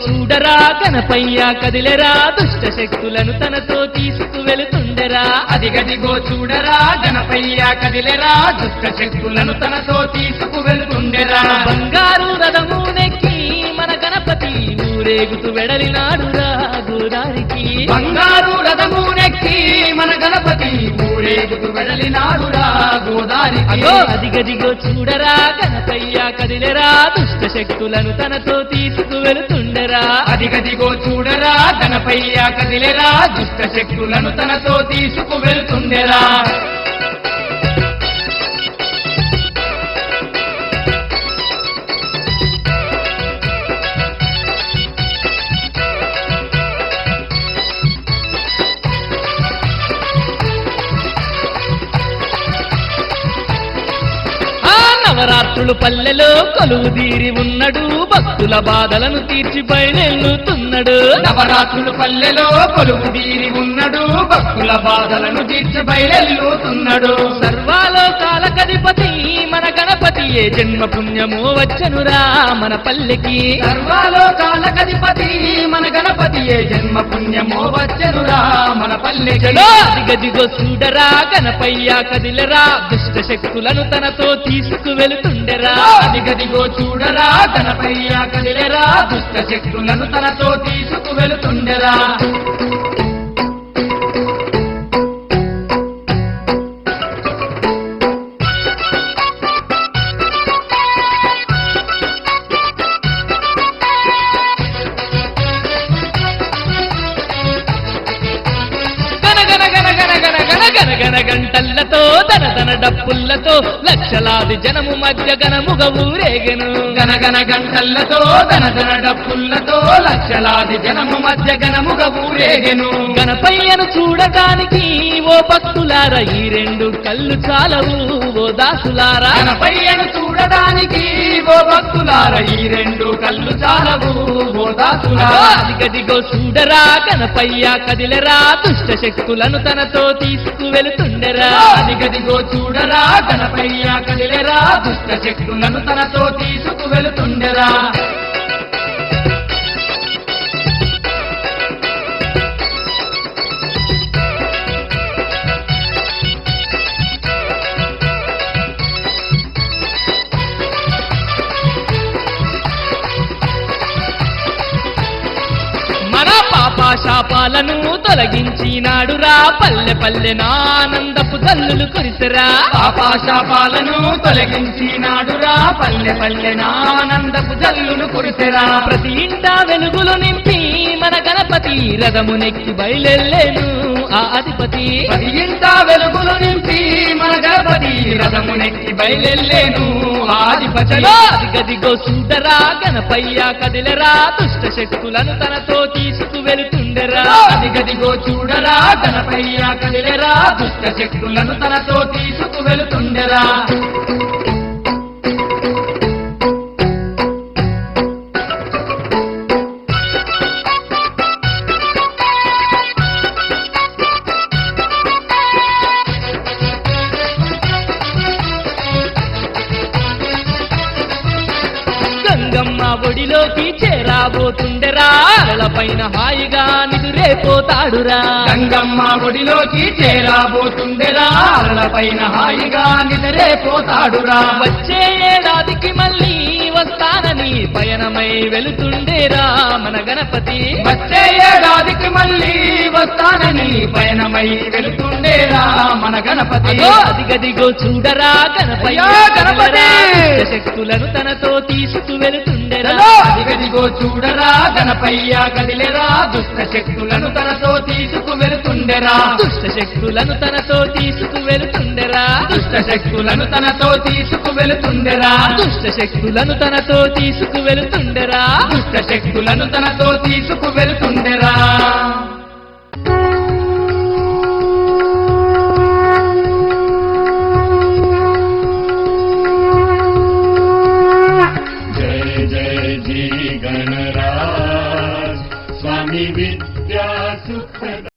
చూడరా గణపయ్య కదిలెరా దుష్ట శక్తులను తనతో తీసుకువెళుతుండెరా. అదిగదిగో చూడరా గణపయ్య కదిలెరా దుష్ట శక్తులను తనతో తీసుకువెళుతుండెరా. బంగారు రథము నెక్కి మన గణపతి ఊరేగుతూ వెడలినాడురా గోదారికి. బంగారు రథము నెక్కి మన గణపతి ఊరేగుతూ వెడలినాడురా గోదారికి. అదిగదిగో చూడరా గణపయ్య కదిలెరా దుష్ట శక్తులను తనతో తీసుకువెళుతుండెరా. అదిగదిగో చూడరా గణపయ్య కదిలెరా దుష్ట శక్తులను తనతో తీసుకువెళ్తుండెరా. నవరాత్రులు పల్లెలో కొలువుదీరి ఉన్నడు భక్తుల బాధలను తీర్చి బయలుతున్నాడు. నవరాత్రులు పల్లెలో కొలువుదీరి ఉన్నడు భక్తుల బాధలను తీర్చి బయలుతున్నాడు. సర్వాలోకాలకధిపతి మన గణపతి ఏ జన్మ పుణ్యమో వచ్చనురా మన పల్లెకి. సర్వాలోకాలకధిపతి మన గణపతి ఏ జన్మ పుణ్యమో వచ్చనురా మన పల్లెకి. అదిగదిగో చూడరా గణపయ్య కదిలెరా దుష్ట శక్తులను తనతో తీసుకువెళుతుండెరా. అదిగదిగో చూడరా గణపయ్య కదిలెరా దుష్ట శక్తులను తనతో తీసుకువెళుతుండెరా. గనగన గంటల్లతో దనదన డప్పుల్లతో లక్షలాది జనము మధ్య గణముగ ఊరేగెను. గనగన గంటల్లతో దనదన డప్పుల్లతో లక్షలాది జనము మధ్య గణముగ ఊరేగెను. గణపయ్యను చూడటానికి ఓ భక్తులారా ఈ రెండు కళ్ళు చాలవు ఓ దాసులారా. గణపయ్యను చూడటానికి ఓ భక్తులారా ఈ రెండు కళ్ళు చాలవు ఓ దాసులారా. అదిగదిగో చూడరా గణపయ్య కదిలెరా దుష్ట శక్తులను తనతో తీసుకువెళుతుండెరా. అదిగదిగో చూడరా గణపయ్య కదిలెరా దుష్ట శక్తులను తనతో తీసుకువెళుతుండెరా. పాపాశాపాలను తొలగించినాడురా పల్లె పల్లె నానందపు జల్లులు కురిసెరా. పాపాశాపాలను తొలగించినాడురా పల్లె పల్లె నానందపు జల్లులు కురిసెరా. ప్రతి ఇంట వెలుగులు నింపి మన గణపతి రథము నెక్కి బయలెల్లేను ఆ అధిపతి. ప్రతి ఇంట వెలుగులు నింపి మన గణపతి రథము నెక్కి బయలెల్లేను ఆ అధిపతి. అదిగదిగో చూడరా గణపయ్య కదిలెరా దుష్ట శక్తులను తనతో తీసుకువెళుతుండెరా. అదిగదిగో చూడరా గణపయ్య కదిలెరా దుష్ట శక్తులను తనతో తీసుకువెళుతుండెరా. గంగమ్మ ఒడిలోకి చేరాబోతుండెరా పైన హాయిగా నిదురేపోతాడురా. గంగమ్మ ఒడిలోకి చేరాబోతుండెరా పైన హాయిగా నిద్రేపోతాడురా. వచ్చే ఏడాదికి మళ్ళీ వస్తానని పయనమై వెళుతుండేరా మన గణపతి. వచ్చే ఏడాదికి మళ్ళీ వస్తానని పయనమై వెళుతుండేరా మన గణపతి. అదిగదిగో చూడరా గణపయ్య గణపతి శక్తులను తనతో తీసుకువెళుతుండెరా. అదిగదిగో చూడరా గణపయ్య కదిలెరా దుష్ట శక్తులను తనతో తీసుకువెళుతుండెరా. దుష్ట శక్తులను తనతో తీసుకువెళుతుండెరా. దుష్ట శక్తులను తనతో తీసుకువెళుతుండెరా. దుష్ట శక్తులను తనతో తీసుకువెళుతుండెరా. దుష్ట శక్తులను తనతో తీసుకువెళుతుండెరా. जय जय जी गणराज स्वामी विद्या सुख